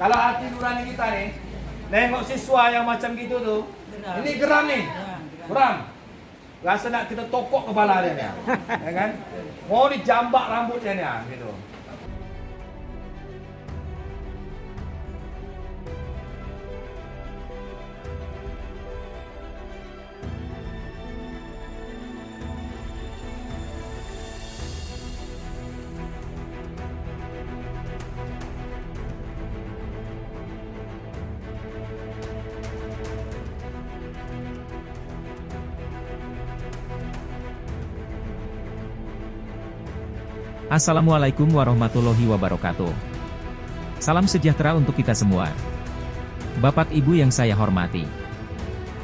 Kalau hati nurani kita nih, nengok siswa yang macam gitu tuh, ini geram nih, geram. Rasa nak kita tokok kepala dia nih, ya kan? Mau dijambak rambutnya nih, gitu. Assalamualaikum warahmatullahi wabarakatuh. Salam sejahtera untuk kita semua. Bapak Ibu yang saya hormati.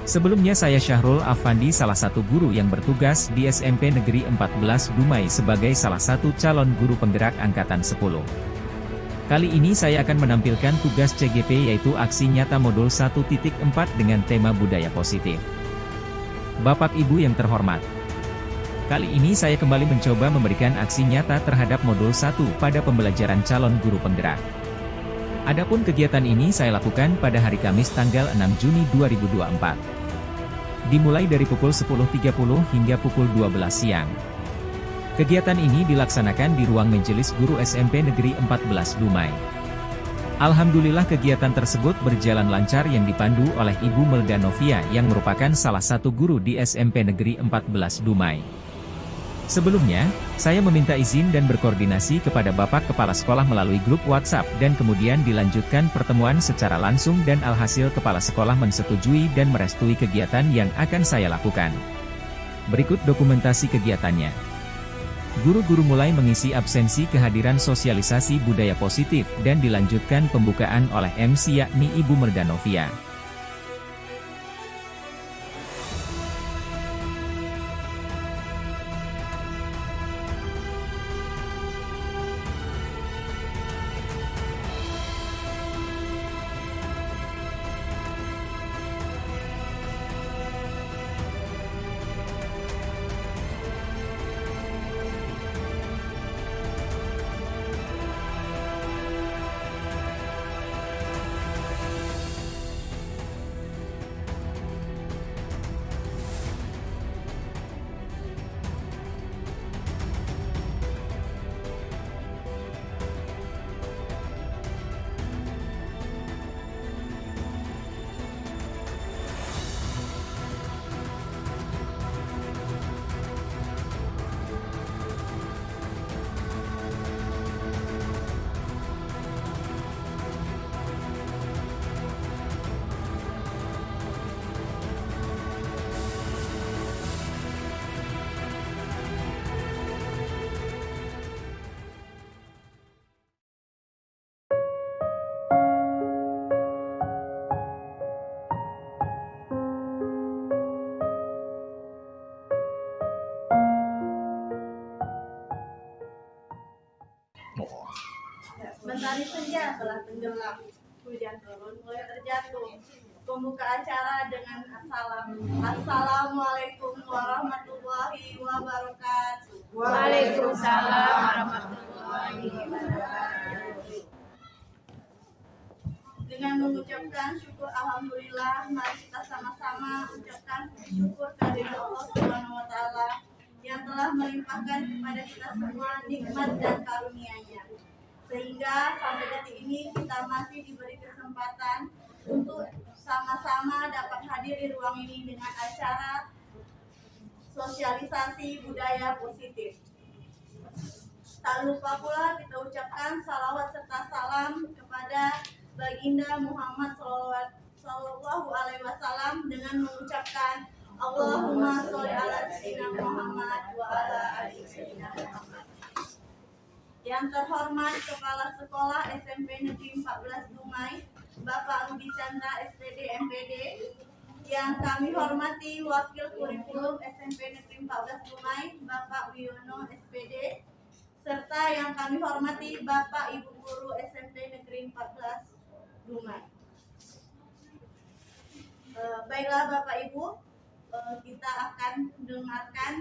Sebelumnya saya Syahrul Afandi, salah satu guru yang bertugas di SMP Negeri 14 Dumai sebagai salah satu calon guru penggerak Angkatan 10. Kali ini saya akan menampilkan tugas CGP, yaitu aksi nyata modul 1.4 dengan tema budaya positif. Bapak Ibu yang terhormat, kali ini saya kembali mencoba memberikan aksi nyata terhadap modul 1 pada pembelajaran calon guru penggerak. Adapun kegiatan ini saya lakukan pada hari Kamis tanggal 6 Juni 2024. Dimulai dari pukul 10.30 hingga pukul 12 siang. Kegiatan ini dilaksanakan di ruang majelis guru SMP Negeri 14 Dumai. Alhamdulillah kegiatan tersebut berjalan lancar yang dipandu oleh Ibu Melda Novia yang merupakan salah satu guru di SMP Negeri 14 Dumai. Sebelumnya, saya meminta izin dan berkoordinasi kepada Bapak Kepala Sekolah melalui grup WhatsApp dan kemudian dilanjutkan pertemuan secara langsung dan alhasil Kepala Sekolah mensetujui dan merestui kegiatan yang akan saya lakukan. Berikut dokumentasi kegiatannya. Guru-guru mulai mengisi absensi kehadiran sosialisasi budaya positif dan dilanjutkan pembukaan oleh MC yakni Ibu Melda Novia. Mentari senja telah tenggelam, hujan turun mulai terjatuh. Pembuka acara dengan Assalamualaikum warahmatullahi wabarakatuh. Waalaikumsalam warahmatullahi wabarakatuh. Dengan mengucapkan syukur alhamdulillah, mari kita sama-sama ucapkan syukur kehadirat Allah Subhanahu wa taala yang telah melimpahkan kepada kita semua nikmat dan karunia-Nya. Sehingga sampai detik ini kita masih diberi kesempatan untuk sama-sama dapat hadir di ruang ini dengan acara sosialisasi budaya positif. Tak lupa pula kita ucapkan salawat serta salam kepada Baginda Muhammad Sallallahu Alaihi Wasallam dengan mengucapkan Allahumma sholli ala sayyidina Muhammad wa ala ali sayyidina Muhammad. Yang terhormat Kepala Sekolah SMP Negeri 14 Dumai, Bapak Rudi Chandra SPD MPD. Yang kami hormati Wakil Kurikulum SMP Negeri 14 Dumai, Bapak Wiono SPD. Serta yang kami hormati Bapak Ibu Guru SMP Negeri 14 Dumai. Baiklah Bapak Ibu, kita akan dengarkan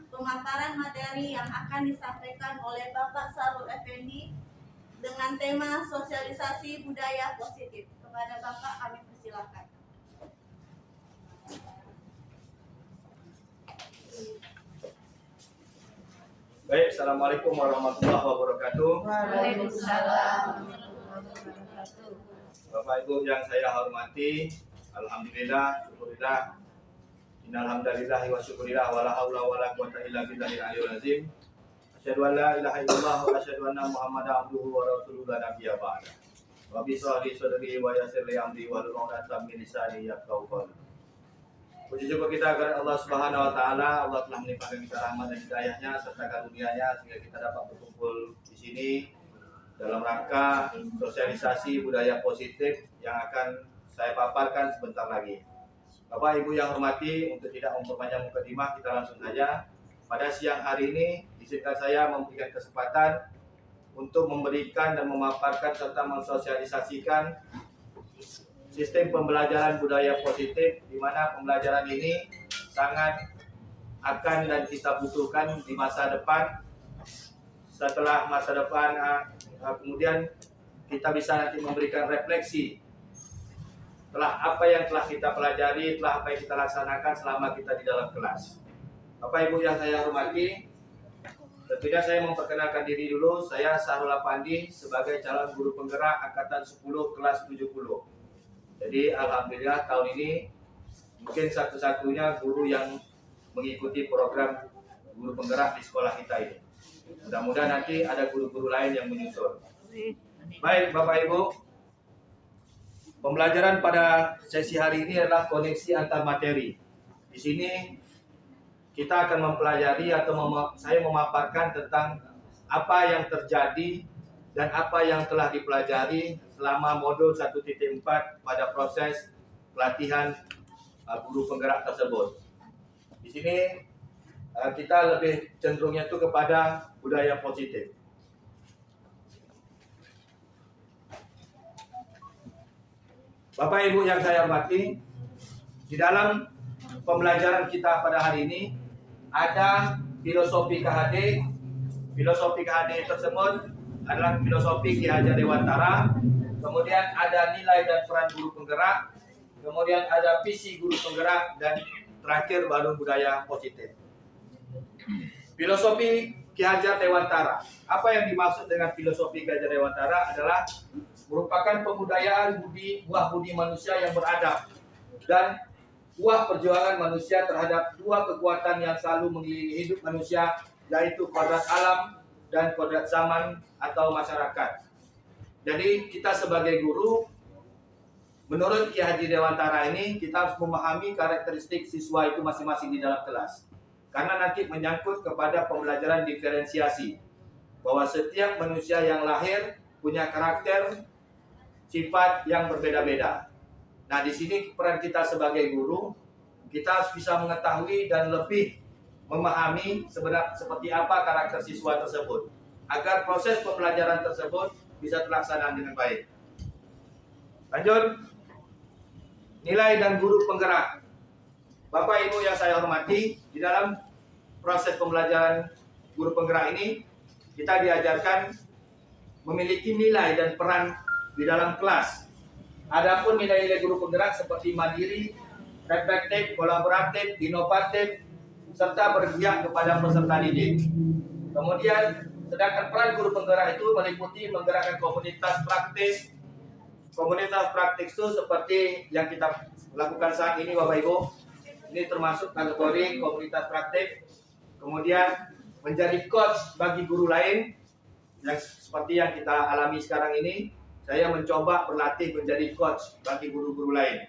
pemaparan materi yang akan disampaikan oleh Bapak Sarul Effendi, dengan tema sosialisasi budaya positif. Kepada Bapak kami persilakan. Baik, Assalamualaikum warahmatullahi wabarakatuh. Waalaikumsalam warahmatullahi wabarakatuh. Bapak Ibu yang saya hormati, alhamdulillah, syukurillah, innalhamdalillahi wa syukurillah, wa la haula wa la quwata illa billahil aliyyil azim. Asyhadu an la ilaha illallah wa asyhadu anna Muhammadan abduhu wa rasuluhu la nabiyya ba'da. Wa bi sholli sadri wa yassir li amri wa hlul 'uqdatam min lisani yafqahu qawli. Puji syukur kita kepada Allah Subhanahu wa taala. Allah telah melimpahkan kita rahmat dan hidayahnya serta karunia-Nya sehingga kita dapat berkumpul di sini dalam rangka sosialisasi budaya positif yang akan saya paparkan sebentar lagi. Bapak Ibu yang hormati, untuk tidak memperpanjang mukadimah, kita langsung saja. Pada siang hari ini izinkan saya memberikan kesempatan untuk memberikan dan memaparkan serta mensosialisasikan sistem pembelajaran budaya positif, di mana pembelajaran ini sangat akan dan kita butuhkan di masa depan. Setelah masa depan, kemudian kita bisa nanti memberikan refleksi telah apa yang telah kita pelajari, telah apa yang kita laksanakan selama kita di dalam kelas. Bapak Ibu yang saya hormati, tentunya saya memperkenalkan diri dulu. Saya Syahrul Afandi sebagai calon guru penggerak angkatan 10 kelas 70. Jadi alhamdulillah tahun ini mungkin satu-satunya guru yang mengikuti program guru penggerak di sekolah kita ini. Mudah-mudahan nanti ada guru-guru lain yang menyusul. Baik Bapak Ibu, pembelajaran pada sesi hari ini adalah koneksi antar materi. Di sini kita akan mempelajari atau saya memaparkan tentang apa yang terjadi dan apa yang telah dipelajari selama modul 1.4 pada proses pelatihan guru penggerak tersebut. Di sini kita lebih cenderungnya itu kepada budaya positif. Bapak Ibu yang saya hormati, di dalam pembelajaran kita pada hari ini ada filosofi KHD. Filosofi KHD tersebut adalah filosofi Ki Hajar Dewantara. Kemudian ada nilai dan peran guru penggerak. Kemudian ada visi guru penggerak, dan terakhir baru budaya positif. Filosofi Ki Hajar Dewantara. Apa yang dimaksud dengan filosofi Ki Hajar Dewantara adalah merupakan pembudayaan buah budi manusia yang beradab dan buah perjuangan manusia terhadap dua kekuatan yang selalu mengelilingi hidup manusia, yaitu kodrat alam dan kodrat zaman atau masyarakat. Jadi kita sebagai guru, menurut Ki Hajar Dewantara ini, kita harus memahami karakteristik siswa itu masing-masing di dalam kelas. Karena nanti menyangkut kepada pembelajaran diferensiasi, bahwa setiap manusia yang lahir punya karakter, sifat yang berbeda-beda. Nah, di sini peran kita sebagai guru, kita harus bisa mengetahui dan lebih memahami seperti apa karakter siswa tersebut, agar proses pembelajaran tersebut bisa terlaksana dengan baik. Lanjut, nilai dan guru penggerak. Bapak Ibu yang saya hormati, di dalam proses pembelajaran guru penggerak ini, kita diajarkan memiliki nilai dan peran di dalam kelas. Adapun nilai-nilai guru penggerak seperti mandiri, reflektif, kolaboratif, inovatif, serta berpihak kepada peserta didik. Kemudian, sedangkan peran guru penggerak itu meliputi menggerakkan komunitas praktis. Komunitas praktis itu seperti yang kita lakukan saat ini, Bapak Ibu. Ini termasuk kategori komunitas praktik. Kemudian menjadi coach bagi guru lain, yang seperti yang kita alami sekarang ini. Saya mencoba berlatih menjadi coach bagi guru-guru lain.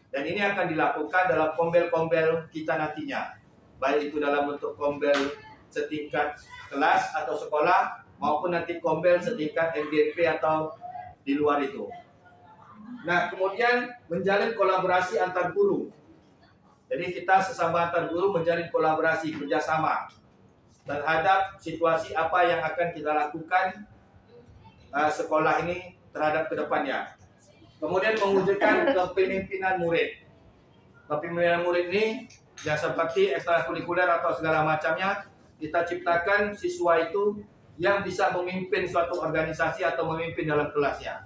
Dan ini akan dilakukan dalam kombel-kombel kita nantinya. Baik itu dalam bentuk kombel setingkat kelas atau sekolah, maupun nanti kombel setingkat MDP atau di luar itu. Nah, kemudian menjalin kolaborasi antar guru. Jadi kita sesama antar guru menjalin kolaborasi kerjasama terhadap situasi apa yang akan kita lakukan sekolah ini terhadap kedepannya. Kemudian mewujudkan kepemimpinan murid. Kepemimpinan murid ini yang seperti ekstrakurikuler atau segala macamnya, kita ciptakan siswa itu yang bisa memimpin suatu organisasi atau memimpin dalam kelasnya.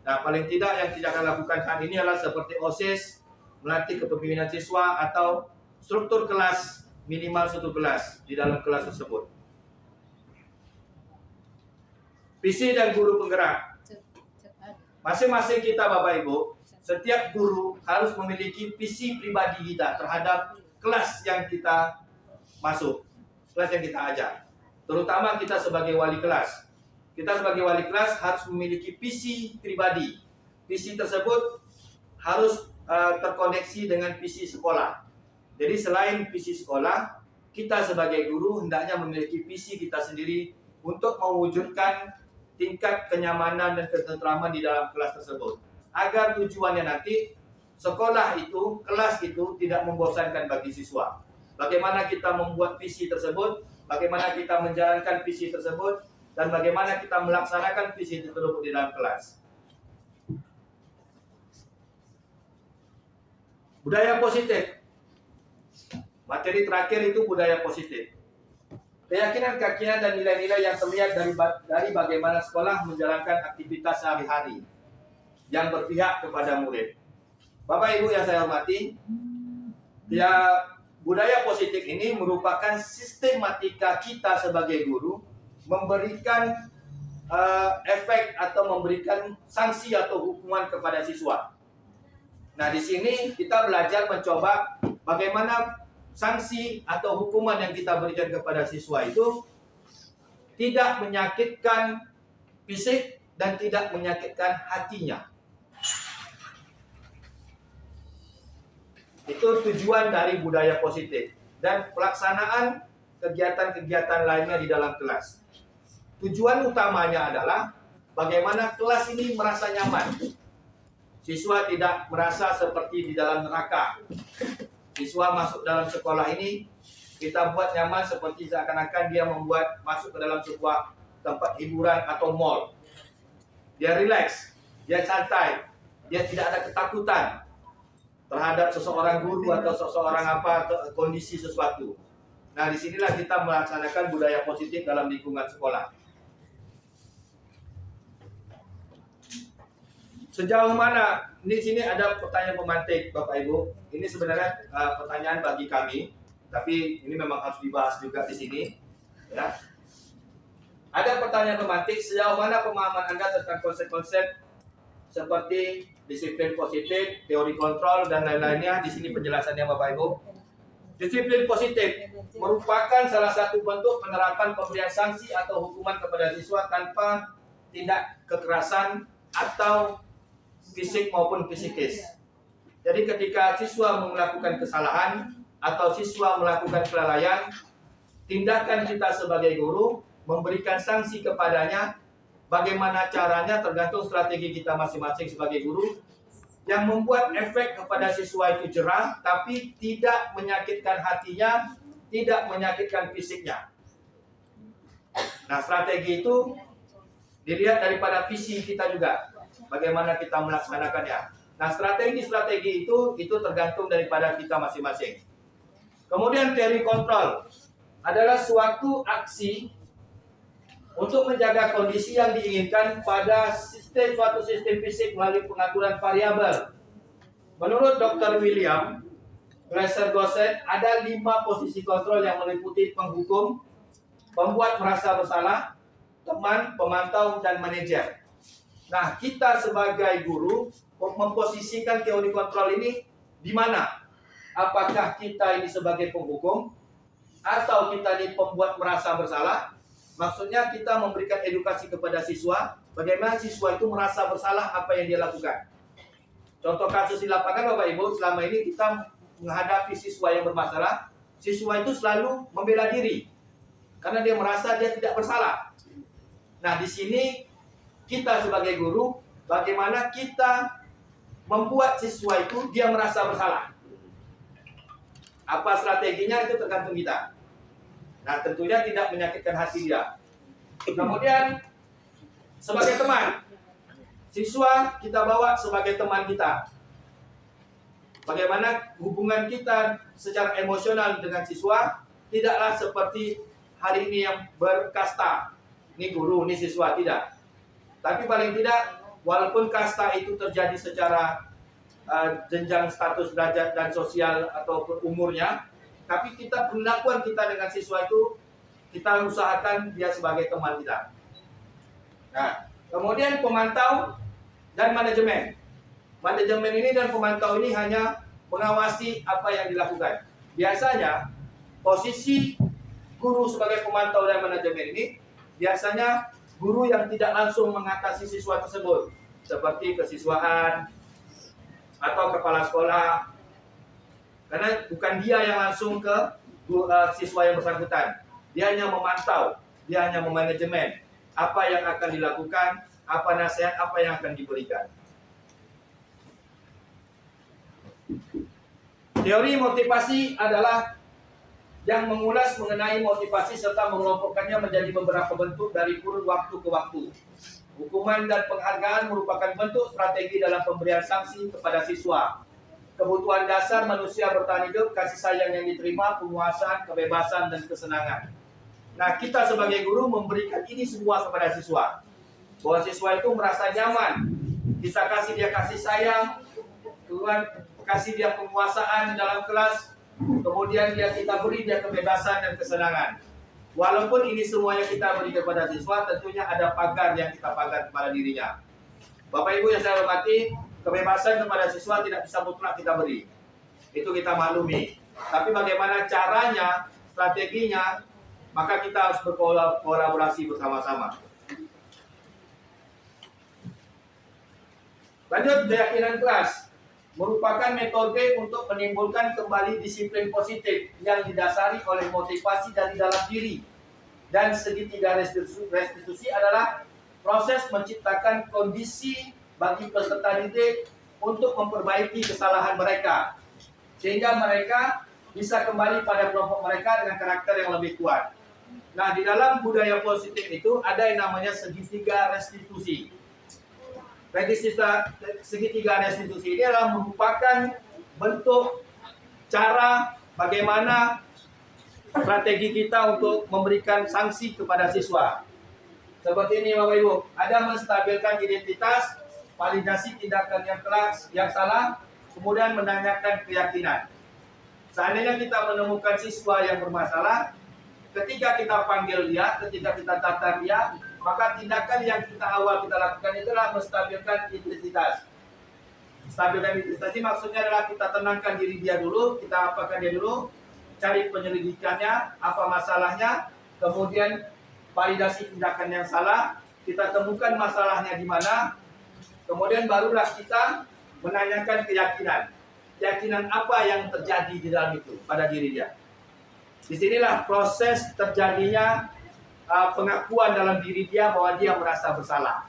Nah, paling tidak yang kita akan lakukan saat ini adalah seperti OSIS, melatih kepemimpinan siswa atau struktur kelas, minimal satu kelas di dalam kelas tersebut. Visi dan guru penggerak. Masing-masing kita Bapak Ibu, setiap guru harus memiliki visi pribadi kita terhadap kelas yang kita masuk, kelas yang kita ajar. Terutama kita sebagai wali kelas. Kita sebagai wali kelas harus memiliki visi pribadi. Visi tersebut harus terkoneksi dengan visi sekolah. Jadi selain visi sekolah, kita sebagai guru hendaknya memiliki visi kita sendiri untuk mewujudkan tingkat kenyamanan dan ketentraman di dalam kelas tersebut. Agar tujuannya nanti sekolah itu, kelas itu tidak membosankan bagi siswa. Bagaimana kita membuat visi tersebut, bagaimana kita menjalankan visi tersebut, dan bagaimana kita melaksanakan visi tersebut di dalam kelas. Budaya positif. Materi terakhir itu budaya positif. Keyakinan dan nilai-nilai yang terlihat dari bagaimana sekolah menjalankan aktivitas sehari-hari yang berpihak kepada murid. Bapak Ibu yang saya hormati, ya budaya positif ini merupakan sistematika kita sebagai guru memberikan efek atau memberikan sanksi atau hukuman kepada siswa. Nah, di sini kita belajar mencoba bagaimana sanksi atau hukuman yang kita berikan kepada siswa itu tidak menyakitkan fisik dan tidak menyakitkan hatinya. Itu tujuan dari budaya positif dan pelaksanaan kegiatan-kegiatan lainnya di dalam kelas. Tujuan utamanya adalah bagaimana kelas ini merasa nyaman. Siswa tidak merasa seperti di dalam neraka. Siswa masuk dalam sekolah ini, kita buat nyaman seperti seakan-akan dia masuk ke dalam sebuah tempat hiburan atau mall. Dia rileks, dia santai, dia tidak ada ketakutan terhadap seseorang guru atau seseorang kondisi sesuatu. Nah, disinilah kita melaksanakan budaya positif dalam lingkungan sekolah. Sejauh mana, di sini ada pertanyaan pemantik Bapak Ibu. Ini sebenarnya pertanyaan bagi kami, tapi ini memang harus dibahas juga di sini. Ya. Ada pertanyaan pemantik, sejauh mana pemahaman Anda tentang konsep-konsep seperti disiplin positif, teori kontrol, dan lain-lainnya. Di sini penjelasannya Bapak Ibu. Disiplin positif merupakan salah satu bentuk penerapan pemberian sanksi atau hukuman kepada siswa tanpa tindak kekerasan atau fisik maupun psikis. Jadi ketika siswa melakukan kesalahan atau siswa melakukan kelalaian, tindakan kita sebagai guru memberikan sanksi kepadanya. Bagaimana caranya tergantung strategi kita masing-masing sebagai guru yang membuat efek kepada siswa itu jerah, tapi tidak menyakitkan hatinya, tidak menyakitkan fisiknya. Nah, strategi itu dilihat daripada visi kita juga, bagaimana kita melaksanakannya. Nah, strategi-strategi itu tergantung daripada kita masing-masing. Kemudian teori kontrol adalah suatu aksi untuk menjaga kondisi yang diinginkan pada suatu sistem fisik melalui pengaturan variabel. Menurut Dr. William Glasser-Gosset, ada 5 posisi kontrol yang meliputi penghukum, pembuat merasa bersalah, teman, pemantau, dan manajer. Nah, kita sebagai guru memposisikan teori kontrol ini di mana? Apakah kita ini sebagai penghukum atau kita ini pembuat merasa bersalah? Maksudnya kita memberikan edukasi kepada siswa, bagaimana siswa itu merasa bersalah apa yang dia lakukan. Contoh kasus di lapangan Bapak Ibu, selama ini kita menghadapi siswa yang bermasalah, siswa itu selalu membela diri karena dia merasa dia tidak bersalah. Nah, di sini kita sebagai guru, bagaimana kita membuat siswa itu dia merasa bersalah. Apa strateginya itu tergantung kita. Nah, tentunya tidak menyakitkan hati dia. Kemudian sebagai teman, siswa kita bawa sebagai teman kita. Bagaimana hubungan kita secara emosional dengan siswa tidaklah seperti hari ini yang berkasta. ini guru, ini siswa, tidak. Tapi paling tidak, walaupun kasta itu terjadi secara jenjang status derajat dan sosial ataupun umurnya, tapi kita perlakuan kita dengan siswa itu, kita usahakan dia sebagai teman kita. Nah, kemudian pemantau dan manajemen. Manajemen ini dan pemantau ini hanya mengawasi apa yang dilakukan. Biasanya, posisi guru sebagai pemantau dan manajemen ini, biasanya guru yang tidak langsung mengatasi siswa tersebut, seperti kesiswaan atau kepala sekolah, karena bukan dia yang langsung ke siswa yang bersangkutan. Dia hanya memantau, dia hanya memanajemen apa yang akan dilakukan, apa nasihat, apa yang akan diberikan. Teori motivasi adalah yang mengulas mengenai motivasi serta mengelompokkannya menjadi beberapa bentuk dari kurun waktu ke waktu. Hukuman dan penghargaan merupakan bentuk strategi dalam pemberian sanksi kepada siswa. Kebutuhan dasar manusia bertahan hidup, kasih sayang yang diterima, penguasaan, kebebasan, dan kesenangan. Nah, kita sebagai guru memberikan ini semua kepada siswa. Bahwa siswa itu merasa nyaman. Kita kasih dia kasih sayang, Tuhan kasih dia penguasaan di dalam kelas, kemudian kita beri dia kebebasan dan kesenangan. Walaupun ini semuanya kita beri kepada siswa, tentunya ada pagar yang kita pagar kepada dirinya. Bapak Ibu yang saya hormati, kebebasan kepada siswa tidak bisa mutlak kita beri. Itu kita maklumi. Tapi bagaimana caranya, strateginya, maka kita harus berkolaborasi bersama-sama. Lanjut, keyakinan kelas merupakan metode untuk menimbulkan kembali disiplin positif yang didasari oleh motivasi dari dalam diri. Dan segitiga restitusi adalah proses menciptakan kondisi bagi peserta didik untuk memperbaiki kesalahan mereka, sehingga mereka bisa kembali pada kelompok mereka dengan karakter yang lebih kuat. Nah, di dalam budaya positif itu ada yang namanya segitiga restitusi. Segitiga restitusi ini adalah merupakan bentuk cara bagaimana strategi kita untuk memberikan sanksi kepada siswa. Seperti ini Bapak Ibu, ada menstabilkan identitas, validasi tindakan yang salah, kemudian menanyakan keyakinan. Seandainya kita menemukan siswa yang bermasalah, ketika kita panggil dia, ketika kita tatar dia, maka tindakan yang awal kita lakukan itulah menstabilkan identitas. Stabilkan identitas ini maksudnya adalah kita tenangkan diri dia dulu, kita apakan dia dulu, cari penyelidikannya, apa masalahnya, kemudian validasi tindakan yang salah, kita temukan masalahnya di mana, kemudian barulah kita menanyakan keyakinan. Keyakinan apa yang terjadi di dalam itu pada diri dia. Disinilah proses terjadinya pengakuan dalam diri dia bahwa dia merasa bersalah.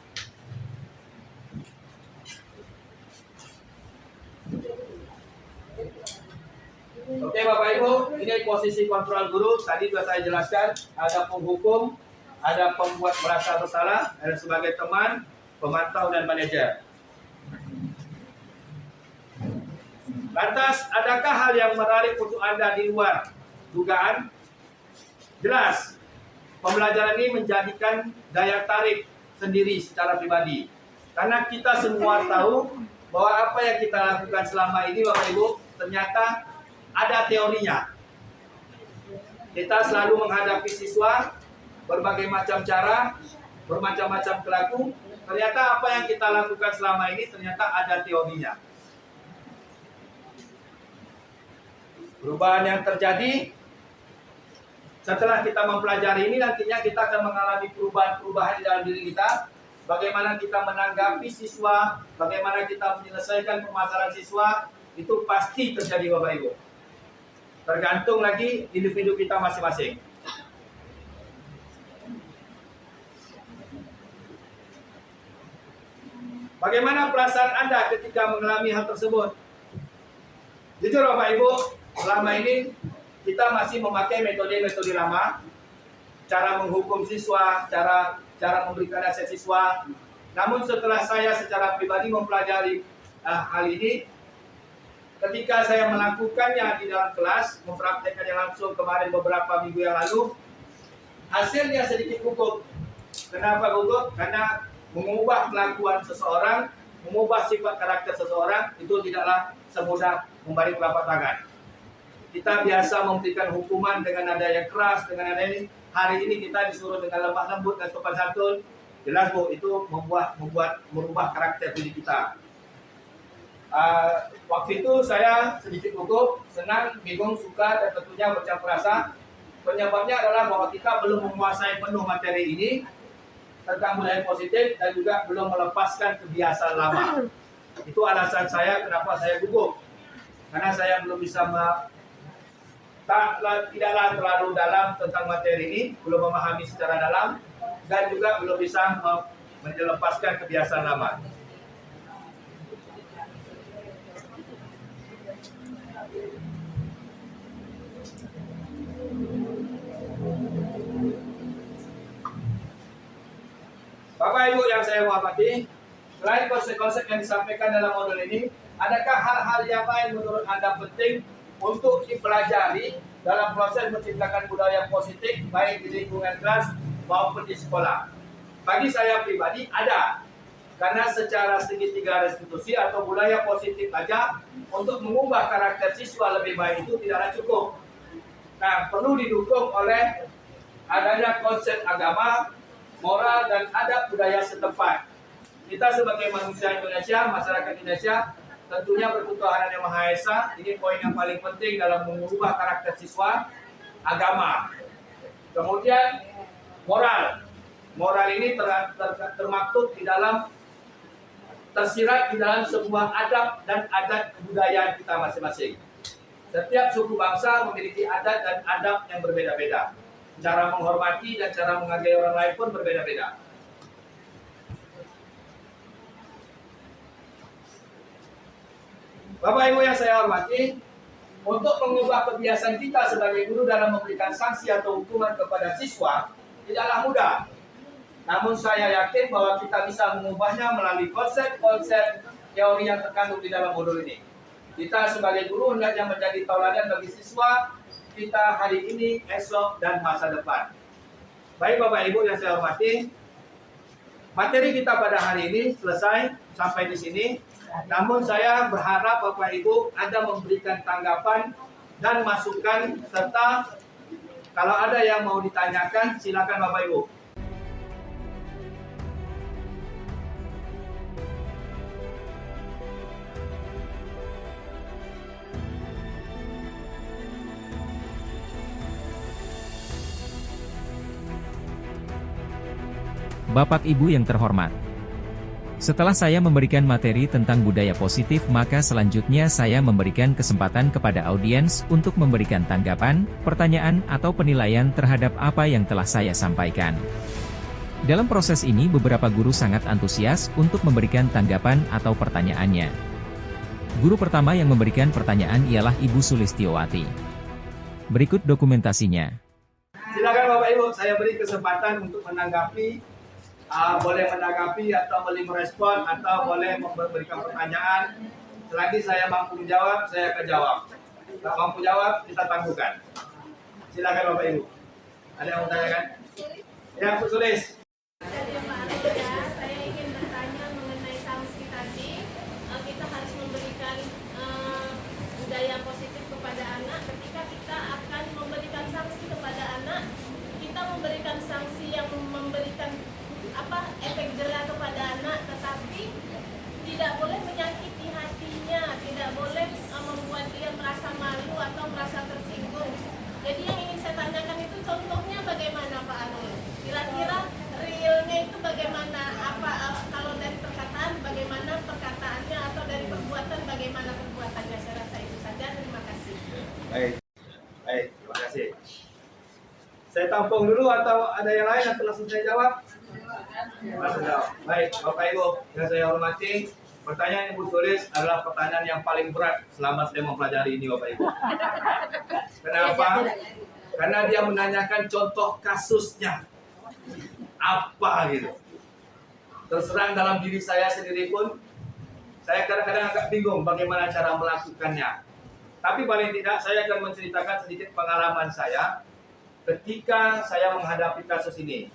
Oke Bapak Ibu, ini posisi kontrol guru. Tadi sudah saya jelaskan, ada penghukum, ada pembuat merasa bersalah, ada sebagai teman, pemantau dan manajer. Lantas, adakah hal yang menarik untuk Anda di luar dugaan? Jelas, pembelajaran ini menjadikan daya tarik sendiri secara pribadi. Karena kita semua tahu bahwa apa yang kita lakukan selama ini Bapak Ibu, ternyata ada teorinya. Kita selalu menghadapi siswa berbagai macam cara, bermacam-macam perilaku. Ternyata apa yang kita lakukan selama ini ternyata ada teorinya. Perubahan yang terjadi setelah kita mempelajari ini, nantinya kita akan mengalami perubahan-perubahan di dalam diri kita. Bagaimana kita menanggapi siswa, bagaimana kita menyelesaikan permasalahan siswa, itu pasti terjadi Bapak Ibu. Tergantung lagi individu kita masing-masing. Bagaimana perasaan Anda ketika mengalami hal tersebut? Jujur Bapak Ibu, selama ini kita masih memakai metode-metode lama, cara menghukum siswa, cara memberikan nasihat siswa. Namun setelah saya secara pribadi mempelajari hal ini, ketika saya melakukannya di dalam kelas, mempraktekannya langsung kemarin beberapa minggu yang lalu, hasilnya sedikit gugup. Kenapa gugur? Karena mengubah kelakuan seseorang, mengubah sifat karakter seseorang itu tidaklah semudah membalik telapak tangan. Kita biasa memberikan hukuman dengan nada yang keras, dengan nada ini. Hari ini kita disuruh dengan lemah lembut dan sopan santun. Jelas Bu, itu merubah karakter diri kita. Waktu itu saya sedikit gugup, senang, bingung, suka, dan tentunya bercampur rasa. Penyebabnya adalah bahwa kita belum menguasai penuh materi ini tentang budaya positif dan juga belum melepaskan kebiasaan lama. Itu alasan saya kenapa saya gugup. Karena saya belum bisa tidaklah terlalu dalam tentang materi ini, belum memahami secara dalam, dan juga belum bisa melepaskan kebiasaan lama. Bapak Ibu yang saya hormati, selain konsep-konsep yang disampaikan dalam modul ini, adakah hal-hal yang lain menurut Anda penting untuk dipelajari dalam proses menciptakan budaya positif baik di lingkungan kelas maupun di sekolah? Bagi saya pribadi ada, karena secara segitiga restitusi atau budaya positif saja untuk mengubah karakter siswa lebih baik itu tidaklah cukup. Nah, perlu didukung oleh adanya konsep agama, moral, dan adab budaya setempat. Kita sebagai manusia Indonesia, masyarakat Indonesia, tentunya berketuhanan yang Maha Esa. Ini poin yang paling penting dalam mengubah karakter siswa. Agama, kemudian moral. Moral ini termaktub di dalam, tersirat di dalam sebuah adab dan adat kebudayaan kita masing-masing. Setiap suku bangsa memiliki adat dan adab yang berbeda-beda. Cara menghormati dan cara menghargai orang lain pun berbeda-beda. Bapak Ibu yang saya hormati, untuk mengubah kebiasaan kita sebagai guru dalam memberikan sanksi atau hukuman kepada siswa tidaklah mudah. Namun saya yakin bahwa kita bisa mengubahnya melalui konsep-konsep teori yang terkandung di dalam modul ini. Kita sebagai guru hendaknya menjadi tauladan bagi siswa kita hari ini, esok, dan masa depan. Baik Bapak Ibu yang saya hormati, materi kita pada hari ini selesai sampai di sini. Namun saya berharap Bapak Ibu Anda memberikan tanggapan dan masukan, serta kalau ada yang mau ditanyakan silakan Bapak Ibu. Bapak Ibu yang terhormat, setelah saya memberikan materi tentang budaya positif, maka selanjutnya saya memberikan kesempatan kepada audiens untuk memberikan tanggapan, pertanyaan, atau penilaian terhadap apa yang telah saya sampaikan. Dalam proses ini beberapa guru sangat antusias untuk memberikan tanggapan atau pertanyaannya. Guru pertama yang memberikan pertanyaan ialah Ibu Sulistiowati. Berikut dokumentasinya. Silakan Bapak Ibu, saya beri kesempatan untuk menanggapi. Boleh menanggapi atau boleh merespon atau boleh memberikan pertanyaan. Selagi saya mampu menjawab, saya akan jawab. Tak mampu jawab, kita tangguhkan. Silakan Bapak Ibu. Ada yang mau tanyakan? Ya, Bu Sulis. Saya ingin bertanya mengenai sanksi tadi. Kita harus memberikan budaya positif kepada anak. Ketika kita akan memberikan sanksi kepada anak, kita memberikan sanksi yang memberikan efek jerah kepada anak, tetapi tidak boleh menyakiti hatinya, tidak boleh membuat dia merasa malu atau merasa tersinggung. Jadi yang ingin saya tanyakan itu contohnya bagaimana Pak Anul? Kira-kira realnya itu bagaimana? Kalau dari perkataan bagaimana perkataannya, atau dari perbuatan bagaimana perbuatannya? Saya rasa itu saja. Terima kasih. Baik, terima kasih. Saya tampung dulu atau ada yang lain atau langsung saya jawab? Langsung jawab. Baik, Bapak Ibu yang saya hormati, pertanyaan Ibu Sulis adalah pertanyaan yang paling berat selama saya mempelajari ini Bapak Ibu. Kenapa? Karena dia menanyakan contoh kasusnya. Apa gitu. Terserang dalam diri saya sendiri pun, saya kadang-kadang agak bingung bagaimana cara melakukannya. Tapi paling tidak saya akan menceritakan sedikit pengalaman saya ketika saya menghadapi kasus ini.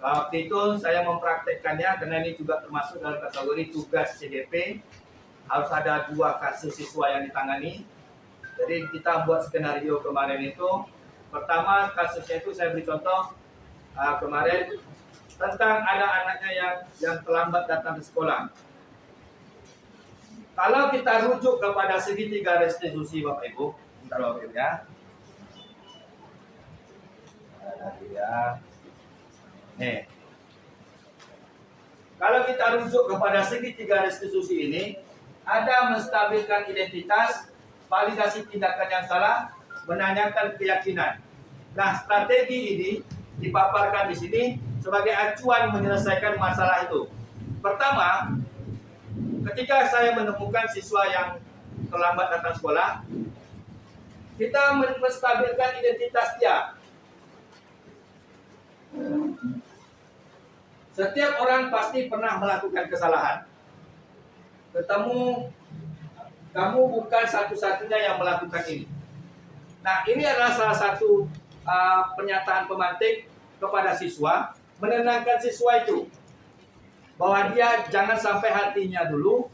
Waktu itu saya mempraktekkannya karena ini juga termasuk dalam kategori tugas CDP. Harus ada 2 kasus siswa yang ditangani. Jadi kita buat skenario kemarin itu. Pertama kasusnya itu saya beri contoh kemarin tentang ada anaknya yang terlambat datang ke sekolah. Kalau kita rujuk kepada segitiga restitusi Bapak Ibu, bentar Bapak Ibu ya. Nih. Kalau kita rujuk kepada segitiga restitusi ini, ada menstabilkan identitas, validasi tindakan yang salah, menanyakan keyakinan. Nah, strategi ini dipaparkan di sini sebagai acuan menyelesaikan masalah itu. Pertama, ketika saya menemukan siswa yang terlambat datang sekolah, kita menstabilkan identitas dia. Setiap orang pasti pernah melakukan kesalahan. Kamu bukan satu-satunya yang melakukan ini. Nah, ini adalah salah satu pernyataan pemantik kepada siswa, menenangkan siswa itu bahwa dia jangan sampai hatinya dulu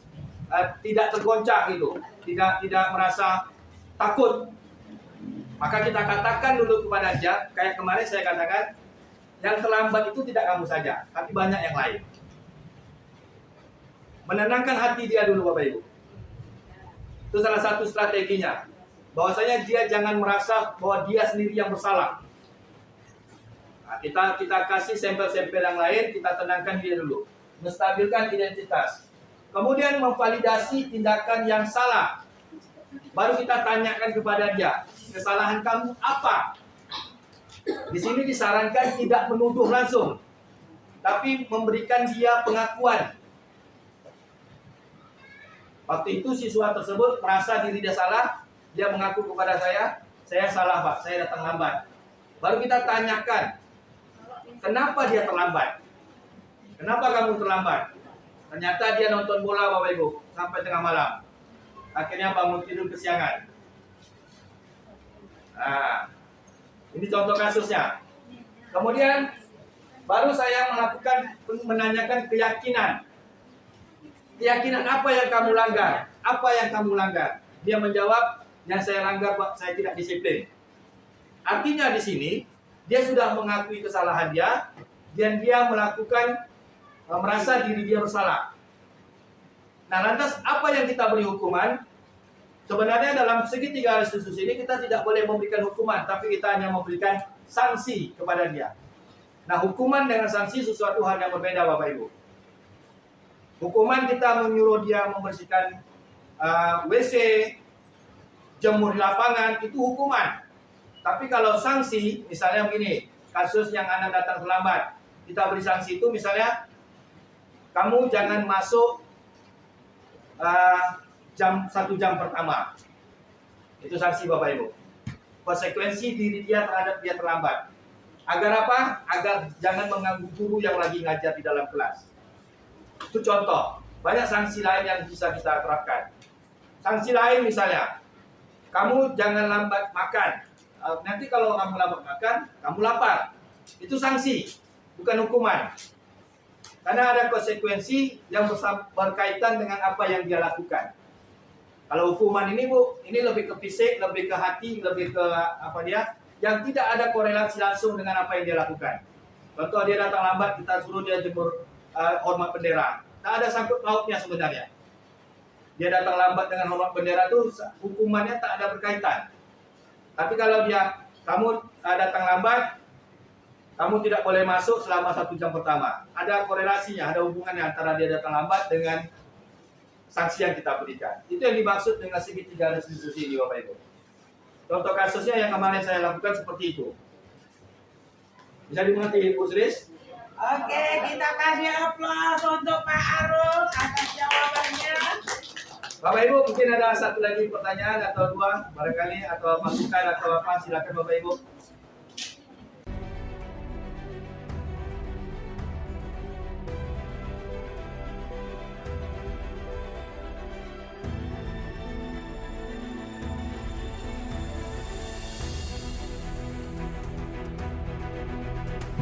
tidak tergoncang itu, tidak merasa takut. Maka kita katakan dulu kepada dia, kayak kemarin saya katakan, yang terlambat itu tidak kamu saja, tapi banyak yang lain. Menenangkan hati dia dulu Bapak Ibu. Itu salah satu strateginya. Bahwasanya dia jangan merasa bahwa dia sendiri yang bersalah. Nah, kita kasih sampel-sampel yang lain, kita tenangkan dia dulu. Menstabilkan identitas. Kemudian memvalidasi tindakan yang salah. Baru kita tanyakan kepada dia, kesalahan kamu apa? Di sini disarankan tidak menuduh langsung, tapi memberikan dia pengakuan. Waktu itu siswa tersebut merasa diri dia salah, dia mengaku kepada saya salah Pak, saya datang lambat. Baru kita tanyakan, kenapa dia terlambat? Kenapa kamu terlambat? Ternyata dia nonton bola Bapak Ibu sampai tengah malam. Akhirnya bangun tidur kesiangan. Nah, ini contoh kasusnya. Kemudian baru saya menanyakan keyakinan. Keyakinan apa yang kamu langgar? Apa yang kamu langgar? Dia menjawab, yang saya langgar Pak, saya tidak disiplin. Artinya di sini dia sudah mengakui kesalahan dia dan dia merasa diri dia bersalah. Nah, lantas apa yang kita beri hukuman? Sebenarnya dalam segitiga restitusi ini kita tidak boleh memberikan hukuman, tapi kita hanya memberikan sanksi kepada dia. Nah, hukuman dengan sanksi sesuatu hal yang berbeda Bapak Ibu. Hukuman kita menyuruh dia membersihkan WC, jemur di lapangan, itu hukuman. Tapi kalau sanksi, misalnya begini, kasus yang anak datang terlambat, kita beri sanksi itu misalnya, kamu jangan masuk 1 jam pertama. Itu sanksi Bapak Ibu. Konsekuensi diri dia terhadap dia terlambat. Agar apa? Agar jangan mengganggu guru yang lagi ngajar di dalam kelas. Itu contoh. Banyak sanksi lain yang bisa kita terapkan. Sanksi lain misalnya, kamu jangan lambat makan. Nanti kalau kamu lambat makan, kamu lapar. Itu sanksi, bukan hukuman. Karena ada konsekuensi yang berkaitan dengan apa yang dia lakukan. Kalau hukuman ini Bu, ini lebih ke fisik, lebih ke hati, lebih ke yang tidak ada korelasi langsung dengan apa yang dia lakukan. Contoh dia datang lambat, kita suruh dia jemur hormat bendera. Nah, ada sangkut pautnya sebenarnya. Dia datang lambat dengan hormat bendera itu hukumannya tak ada berkaitan. Tapi kalau kamu datang lambat, kamu tidak boleh masuk selama 1 jam pertama. Ada korelasinya, ada hubungannya antara dia datang lambat dengan sanksi yang kita berikan. Itu yang dimaksud dengan segitiga restitusi ini Bapak Ibu. Contoh kasusnya yang kemarin saya lakukan seperti itu. Bisa dimengerti Bu Sris? Oke, kita kasih aplaus untuk Pak Arul atas jawabannya. Bapak Ibu, mungkin ada satu lagi pertanyaan atau 2 barangkali, atau masukan atau apa, silakan Bapak Ibu.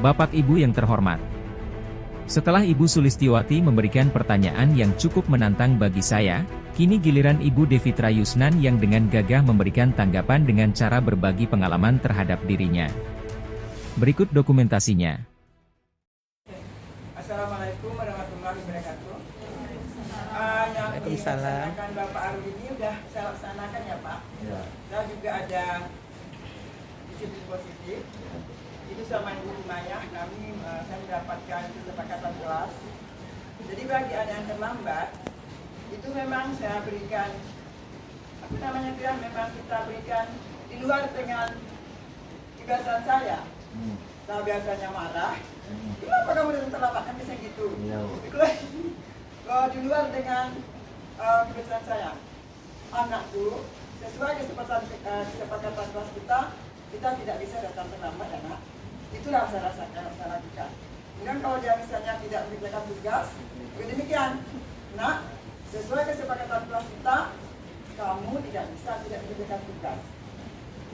Bapak Ibu yang terhormat, Setelah Ibu Sulistiwati memberikan pertanyaan yang cukup menantang bagi saya, kini giliran Ibu Devitra Yusnan yang dengan gagah memberikan tanggapan dengan cara berbagi pengalaman terhadap dirinya. Berikut dokumentasinya. Assalamualaikum warahmatullahi wabarakatuh. Yang Waalaikumsalam. dilaksanakan Bapak Arul ini sudah saya laksanakan ya Pak. Ya. Saya juga ada disiplin positif. Itu sama Ibu Maya, saya mendapatkan kesepakatan kelas. Jadi bagi ada yang terlambat, itu memang saya berikan, memang kita berikan di luar dengan kebiasaan saya. Saya biasanya marah, kenapa kamu datang terlambat, kan bisa gitu. Kalau di luar dengan kebiasaan saya, anakku sesuai kesepakatan kelas kita tidak bisa datang terlambat, anak. Itulah saya rasakan, saya lakukan. Kemudian kalau dia misalnya tidak mengerjakan tugas, demikian, nak, sesuai kesepakatan kelas kita, kamu tidak mengerjakan tugas.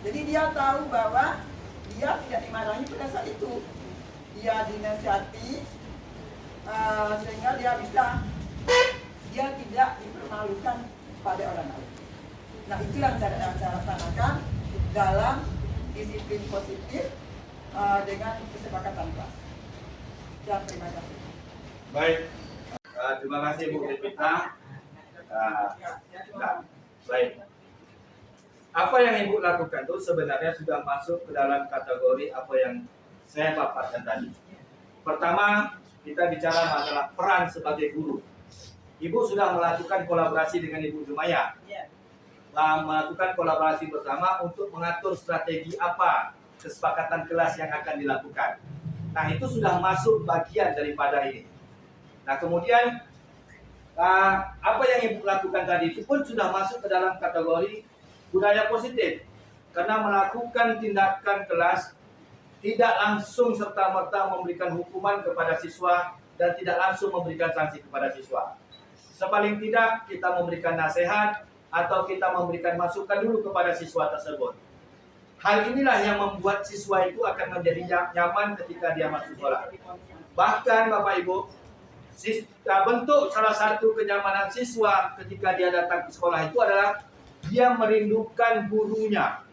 Jadi dia tahu bahwa dia tidak dimarahi pada saat itu. Dia dinasihati, sehingga dia tidak dipermalukan pada orang lain. Nah, itulah cara yang saya laksanakan dalam disiplin positif dengan kesepakatan kelas. Ya, terima kasih. Baik, terima kasih Bu Devitra. Baik. Apa yang Ibu lakukan itu sebenarnya sudah masuk ke dalam kategori apa yang saya paparkan tadi. Pertama, kita bicara masalah peran sebagai guru. Ibu sudah melakukan kolaborasi dengan Ibu Jumaya. Melakukan kolaborasi bersama untuk mengatur strategi apa kesepakatan kelas yang akan dilakukan. Nah, itu sudah masuk bagian daripada ini. Nah, kemudian apa yang Ibu lakukan tadi itu pun sudah masuk ke dalam kategori budaya positif. Karena melakukan tindakan kelas tidak langsung serta-merta memberikan hukuman kepada siswa dan tidak langsung memberikan sanksi kepada siswa. Sepaling tidak kita memberikan nasihat atau kita memberikan masukan dulu kepada siswa tersebut. Hal inilah yang membuat siswa itu akan menjadi nyaman ketika dia masuk sekolah. Bahkan Bapak Ibu, bentuk salah satu kenyamanan siswa ketika dia datang ke sekolah itu adalah dia merindukan gurunya.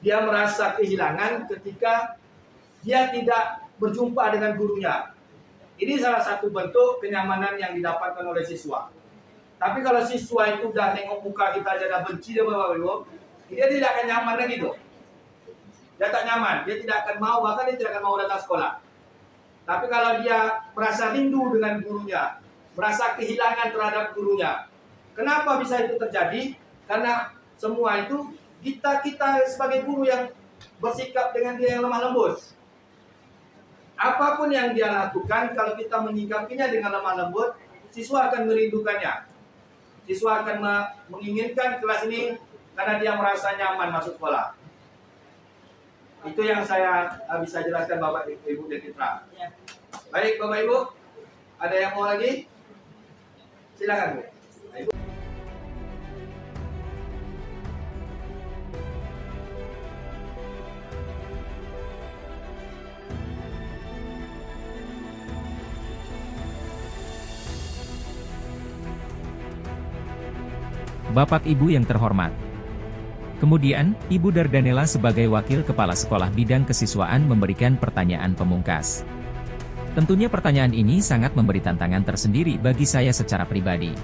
Dia merasa kehilangan ketika dia tidak berjumpa dengan gurunya. Ini salah satu bentuk kenyamanan yang didapatkan oleh siswa. Tapi kalau siswa itu udah nengok muka kita aja dah benci dia Bapak Ibu, dia tidak akan nyaman lagi tuh. Dia tak nyaman, dia tidak akan mau, bahkan dia tidak akan mau datang sekolah. Tapi kalau dia merasa rindu dengan gurunya, merasa kehilangan terhadap gurunya. Kenapa bisa itu terjadi? Karena semua itu kita sebagai guru yang bersikap dengan dia yang lemah lembut. Apapun yang dia lakukan, kalau kita menyikapinya dengan lemah lembut, siswa akan merindukannya. Siswa akan menginginkan kelas ini karena dia merasa nyaman masuk sekolah. Itu yang saya bisa jelaskan Bapak Ibu Devitra. Baik Bapak Ibu, ada yang mau lagi? Silakan Bu. Ibu. Bapak Ibu yang terhormat. Kemudian, Ibu Dardanella sebagai Wakil Kepala Sekolah Bidang Kesiswaan memberikan pertanyaan pemungkas. Tentunya pertanyaan ini sangat memberi tantangan tersendiri bagi saya secara pribadi.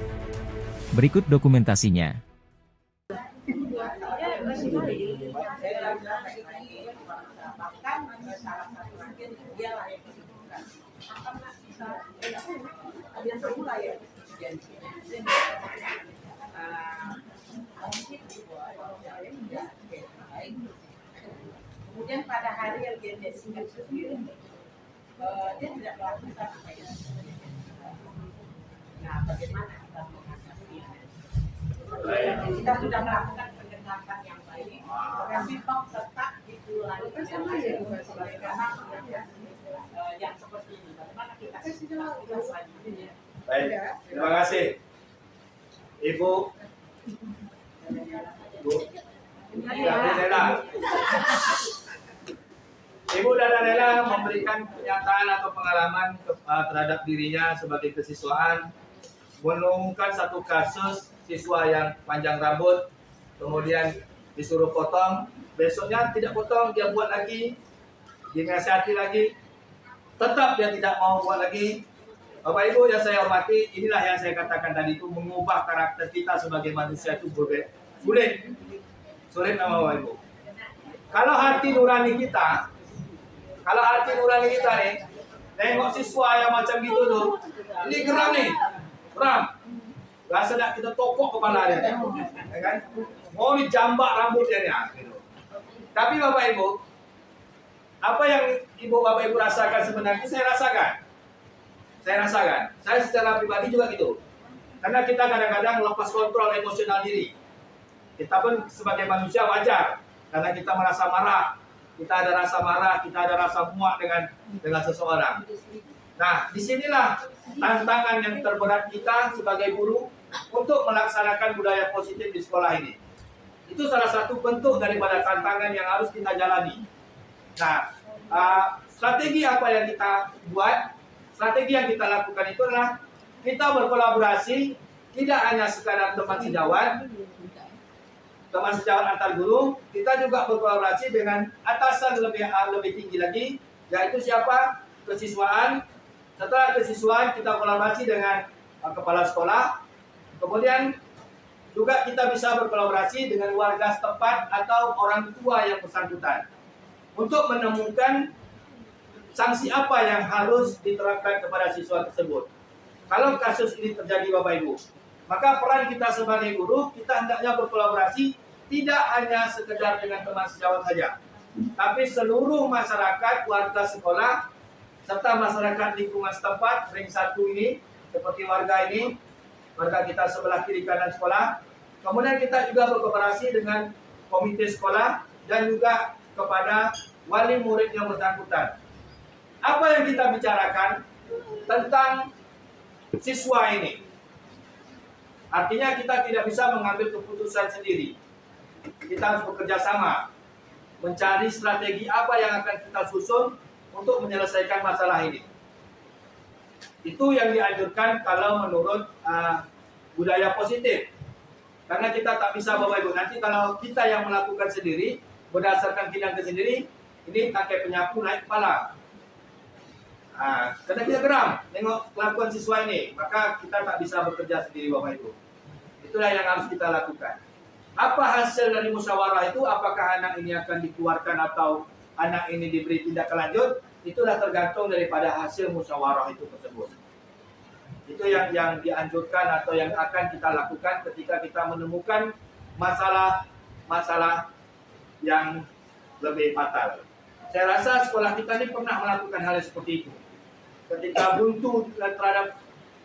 Berikut dokumentasinya. Kemudian pada hari yang dia singkat sendiri, dia tidak melakukan apa yang nah, bagaimana kita mengatasinya? Kita sudah melakukan pendekatan yang baik, tapi toh tetap diulangi karena yang seperti ini. Bagaimana kita selanjutnya? Baik, terima kasih. Ibu Dardanella. Ibu dan Lela memberikan pernyataan atau pengalaman terhadap dirinya sebagai kesiswaan, menemukan satu kasus siswa yang panjang rambut, kemudian disuruh potong, besoknya tidak potong, dia buat lagi, dinasihati lagi, tetap dia tidak mau buat lagi. Bapak Ibu yang saya hormati, inilah yang saya katakan tadi itu, mengubah karakter kita sebagai manusia itu sulit nama Bapak Ibu. Kalau hati nurani kita nih, nengok siswa yang macam gitu tuh, ini geram nih, geram. Rasa nak kita tokok kepala dia, ya kan? Mau dijambak rambutnya nih, gitu. Tapi Bapak Ibu, apa yang Bapak Ibu rasakan sebenarnya saya rasakan. Saya secara pribadi juga gitu. Karena kita kadang-kadang lepas kontrol emosional diri. Kita pun sebagai manusia wajar, karena kita merasa marah. Kita ada rasa marah, kita ada rasa muak dengan seseorang. Nah, disinilah tantangan yang terberat kita sebagai guru untuk melaksanakan budaya positif di sekolah ini. Itu salah satu bentuk daripada tantangan yang harus kita jalani. Nah, strategi apa yang kita buat, strategi yang kita lakukan itu adalah kita berkolaborasi, tidak hanya sekadar teman sejawat antar guru, kita juga berkolaborasi dengan atasan lebih tinggi lagi, yaitu siapa? Kesiswaan. Setelah kesiswaan kita kolaborasi dengan kepala sekolah, kemudian juga kita bisa berkolaborasi dengan warga setempat atau orang tua yang bersangkutan untuk menemukan sanksi apa yang harus diterapkan kepada siswa tersebut. Kalau kasus ini terjadi Bapak Ibu, maka peran kita sebagai guru, kita hendaknya berkolaborasi tidak hanya sekedar dengan teman sejawat saja, tapi seluruh masyarakat, warga sekolah, serta masyarakat lingkungan setempat, ring 1 ini, seperti warga ini, warga kita sebelah kiri kanan sekolah. Kemudian kita juga berkooperasi dengan komite sekolah dan juga kepada wali murid yang bersangkutan. Apa yang kita bicarakan tentang siswa ini? Artinya kita tidak bisa mengambil keputusan sendiri. Kita harus bekerja sama, mencari strategi apa yang akan kita susun untuk menyelesaikan masalah ini. Itu yang dianjurkan kalau menurut budaya positif. Karena kita tak bisa Bapak Ibu, nanti kalau kita yang melakukan sendiri, berdasarkan kinerja sendiri, ini pakai penyapu naik kepala. Karena kita geram tengok kelakuan siswa ini, maka kita tak bisa bekerja sendiri Bapak Ibu. Itulah yang harus kita lakukan. Apa hasil dari musyawarah itu? Apakah anak ini akan dikeluarkan atau anak ini diberi tindakan lanjut? Itulah tergantung daripada hasil musyawarah itu tersebut. Itu yang dianjurkan atau yang akan kita lakukan ketika kita menemukan masalah yang lebih fatal. Saya rasa sekolah kita ini pernah melakukan hal yang seperti itu. Ketika buntu terhadap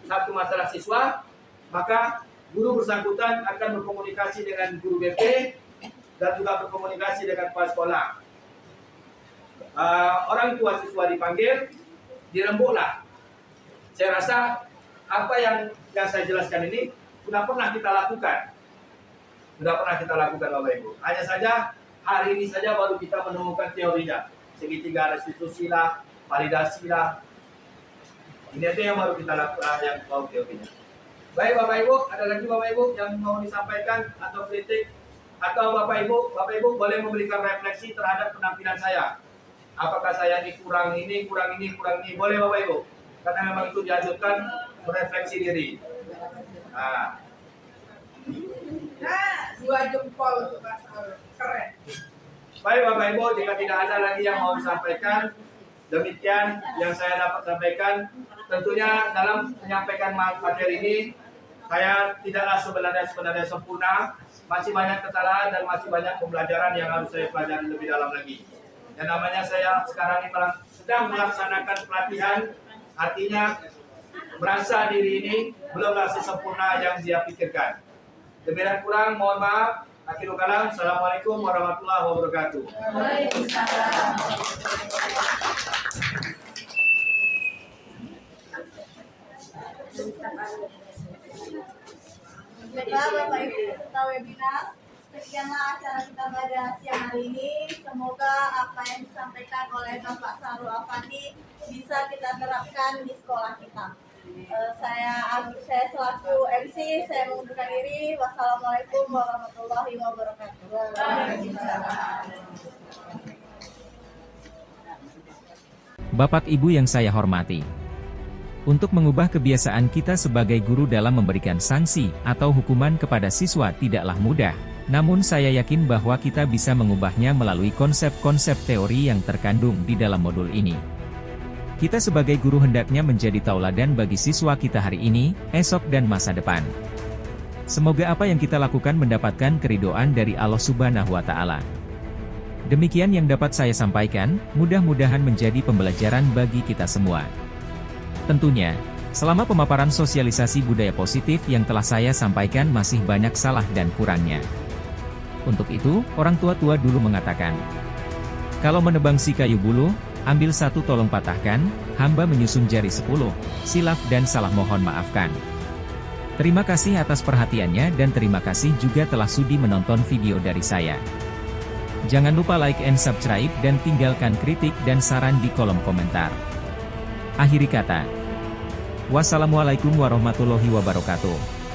satu masalah siswa, maka guru bersangkutan akan berkomunikasi dengan guru BP dan juga berkomunikasi dengan kepala sekolah. Orang tua siswa dipanggil, dirembuklah. Saya rasa apa yang saya jelaskan ini sudah pernah kita lakukan. Bapak Ibu. Hanya saja hari ini saja baru kita menemukan teorinya. Segitiga restitusi lah, validasi lah. Ini itu yang baru kita lakukan, yang tahu teorinya. Baik Bapak Ibu, ada lagi Bapak Ibu yang mau disampaikan atau kritik, atau Bapak Ibu boleh memberikan refleksi terhadap penampilan saya. Apakah saya ini kurang ini, boleh Bapak Ibu. Karena memang itu dianjurkan merefleksi diri. Dua jempol untuk keren. Baik Bapak Ibu, jika tidak ada lagi yang mau disampaikan, demikian yang saya dapat sampaikan. Tentunya dalam menyampaikan materi ini, saya tidaklah sebenarnya sempurna, masih banyak kesalahan dan masih banyak pembelajaran yang harus saya pelajari lebih dalam lagi. Yang namanya saya sekarang ini sedang melaksanakan pelatihan, artinya merasa diri ini belumlah sesempurna yang dia pikirkan. Lebih dan kurang, mohon maaf. Akhirul kalam, Assalamualaikum warahmatullahi wabarakatuh. Waalaikumsalam. Bapak Ibu peserta webinar, Sekianlah acara kita pada siang hari ini. Semoga apa yang disampaikan oleh Bapak Syahrul Afandi bisa kita terapkan di sekolah kita. Saya selaku MC, saya mengundurkan diri. Wassalamualaikum warahmatullahi wabarakatuh. Bapak Ibu yang saya hormati. Untuk mengubah kebiasaan kita sebagai guru dalam memberikan sanksi atau hukuman kepada siswa tidaklah mudah. Namun saya yakin bahwa kita bisa mengubahnya melalui konsep-konsep teori yang terkandung di dalam modul ini. Kita sebagai guru hendaknya menjadi tauladan bagi siswa kita hari ini, esok dan masa depan. Semoga apa yang kita lakukan mendapatkan keridhaan dari Allah Subhanahu wa Ta'ala. Demikian yang dapat saya sampaikan, mudah-mudahan menjadi pembelajaran bagi kita semua. Tentunya, selama pemaparan sosialisasi budaya positif yang telah saya sampaikan masih banyak salah dan kurangnya. Untuk itu, orang tua-tua dulu mengatakan, kalau menebang si kayu bulu, ambil satu tolong patahkan, hamba menyusun jari 10, silaf dan salah mohon maafkan. Terima kasih atas perhatiannya dan terima kasih juga telah sudi menonton video dari saya. Jangan lupa like and subscribe dan tinggalkan kritik dan saran di kolom komentar. Akhiri kata. Wassalamualaikum warahmatullahi wabarakatuh.